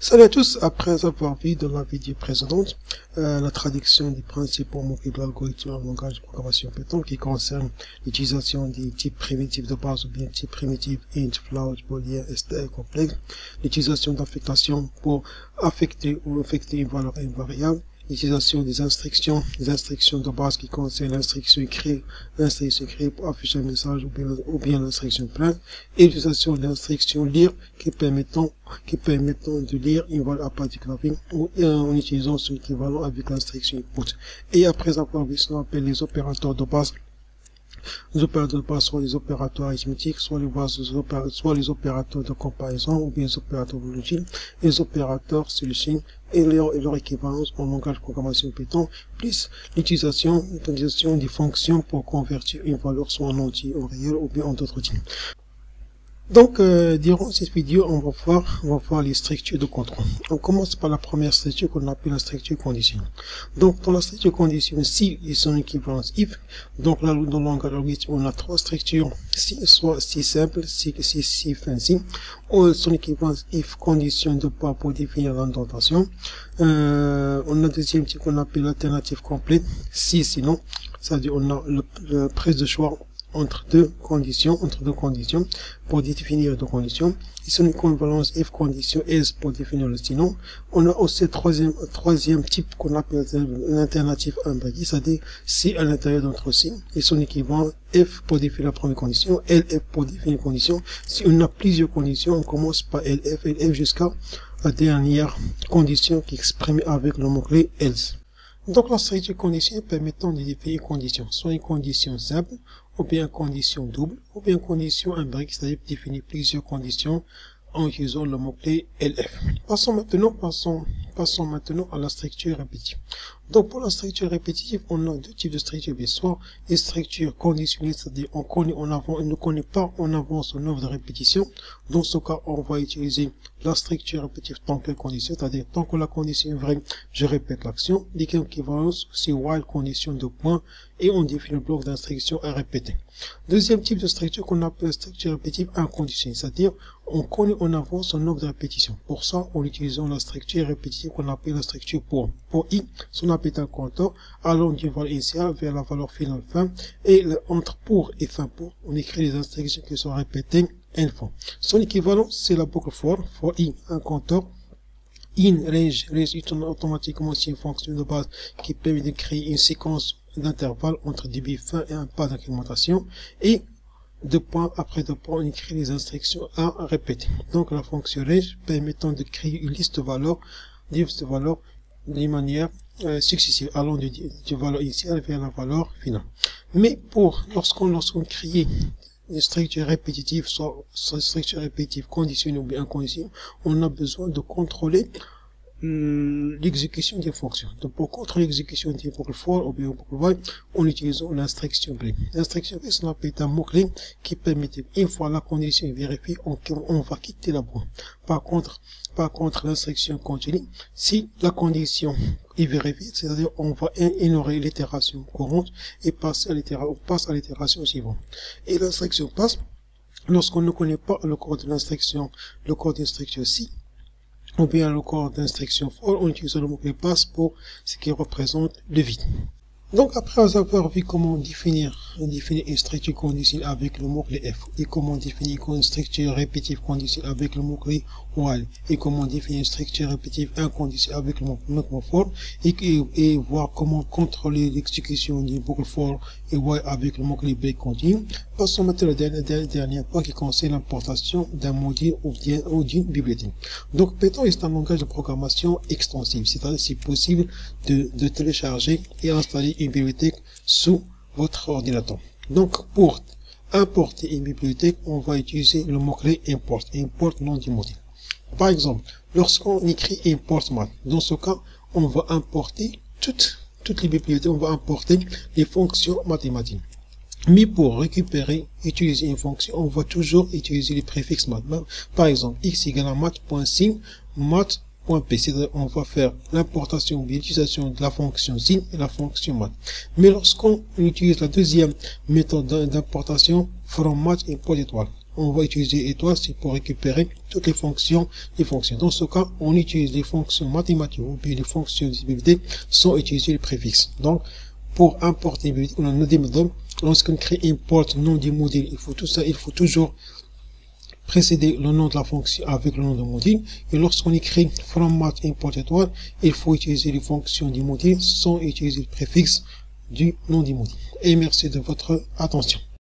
Salut à tous, après avoir vu dans la vidéo précédente la traduction des principaux mots-clés de l'algorithme en langage de programmation Python qui concerne l'utilisation des types primitifs de base ou bien types primitifs int, float, boolean, str, complexe, l'utilisation d'affectation pour affecter ou affecter une valeur à une variable, l'utilisation des instructions de base qui concernent l'instruction écrite pour afficher un message ou bien l'instruction plein, et l'utilisation de l'instruction lire qui permettant de lire une valeur à partir du clavier ou en utilisant son équivalent avec l'instruction input. Et après avoir vu ce qu'on appelle les opérateurs de base, les opérateurs de base sont les opérateurs arithmétiques, soit les opérateurs de comparaison ou bien les opérateurs de logique, les opérateurs solution et leur équivalence en langage de programmation Python, plus l'utilisation des fonctions pour convertir une valeur soit en entier, en réel ou bien en d'autres types. Donc, durant cette vidéo, on va voir les structures de contrôle. On commence par la première structure qu'on appelle la structure condition. Donc, dans la structure condition, si et son équivalence if, donc là, dans le langage algorithmique, on a trois structures, soit si simple, si fancy, ou son équivalence if condition de pas pour définir l'indentation. On a deuxième type qu'on appelle l'alternative complète, si sinon, c'est-à-dire on a le prise de choix entre deux conditions pour définir deux conditions. Et son équivalence if condition else pour définir le sinon. On a aussi troisième type qu'on appelle l'alternative imbriquée, c'est-à-dire si à l'intérieur d'entre si, et son équivalent f pour définir la première condition, lf pour définir la condition. Si on a plusieurs conditions, on commence par lf jusqu'à la dernière condition qui est exprimée avec le mot-clé else. Donc la structure condition permettant de définir une condition, soit une condition simple, ou bien une condition double, ou bien une condition imbriquée, c'est-à-dire définir plusieurs conditions en utilisant le mot-clé LF. Passons maintenant à la structure répétitive. Donc pour la structure répétitive, on a deux types de structures, soit les structures conditionnelles, c'est-à-dire on ne connaît pas en avance son nombre de répétitions. Dans ce cas, on va utiliser la structure répétitive tant que condition, c'est-à-dire tant que la condition est vraie, je répète l'action. L'équivalence, c'est while condition de point, et on définit le bloc d'instruction à répéter. Deuxième type de structure qu'on appelle structure répétitive inconditionnelle, c'est-à-dire on connaît en avance son nombre de répétitions. Pour ça, on utilise la structure répétitive qu'on appelle la structure pour. Pour i, son appelle un compteur allant d'une valeur initiale vers la valeur finale fin, et entre pour et fin pour, on écrit les instructions qui sont répétées n fois. Son équivalent, c'est la boucle for i, un compteur. In range est automatiquement une fonction de base qui permet de créer une séquence d'intervalles entre début fin et un pas d'incrémentation, et deux points après deux points, on écrit les instructions à répéter. Donc la fonction range permettant de créer une liste de valeurs d'une manière successive, allant de valeur initiale vers la valeur finale. Mais lorsqu'on crée une structure répétitive, soit structure répétitive conditionnelle ou bien inconditionnelle, on a besoin de contrôler l'exécution des fonctions. Donc pour contrôler l'exécution des boucles for ou bien boucles while, on utilise l'instruction break. L'instruction break, c'est un mot-clé qui permet, une fois la condition est vérifiée, on va quitter la boucle. Par contre, l'instruction continue, si la condition est vérifiée, c'est-à-dire on va ignorer l'itération courante et passe à l'itération suivante. Et l'instruction passe lorsqu'on ne connaît pas le code d'instruction si, ou bien le corps d'instruction for, on utilise le mot-clé passe pour ce qui représente le vide. Donc après avoir vu comment définir une structure conditionnelle avec le mot-clé f, et comment définir une structure répétitive conditionnelle avec le mot-clé while, et comment définir une structure répétitive inconditionnelle avec le mot-clé for, et voir comment contrôler l'exécution du boucle for et while avec le mot-clé break continu, passons maintenant au dernier point qui concerne l'importation d'un module ou d'une bibliothèque. Donc Python est un langage de programmation extensible, c'est-à-dire c'est possible de télécharger et installer une bibliothèque sous votre ordinateur. Donc pour importer une bibliothèque, on va utiliser le mot-clé import nom du module. Par exemple, lorsqu'on écrit import math, dans ce cas, on va importer toutes les bibliothèques, on va importer les fonctions mathématiques. Mais pour utiliser une fonction, on va toujours utiliser les préfixes math. Par exemple, x égale à math.sim, math.p, c'est-à-dire on va faire l'importation ou l'utilisation de la fonction sim et la fonction math. Mais lorsqu'on utilise la deuxième méthode d'importation, from math import étoile, on va utiliser étoile, c'est pour récupérer toutes les fonctions. Dans ce cas, on utilise les fonctions mathématiques ou bien les fonctions de BBD sans utiliser les préfixes. Donc, pour importer BBD, on a des méthodes. Lorsqu'on crée import nom du module, il faut toujours précéder le nom de la fonction avec le nom du module. Et lorsqu'on écrit format import étoile, il faut utiliser les fonctions du module sans utiliser le préfixe du nom du module. Et merci de votre attention.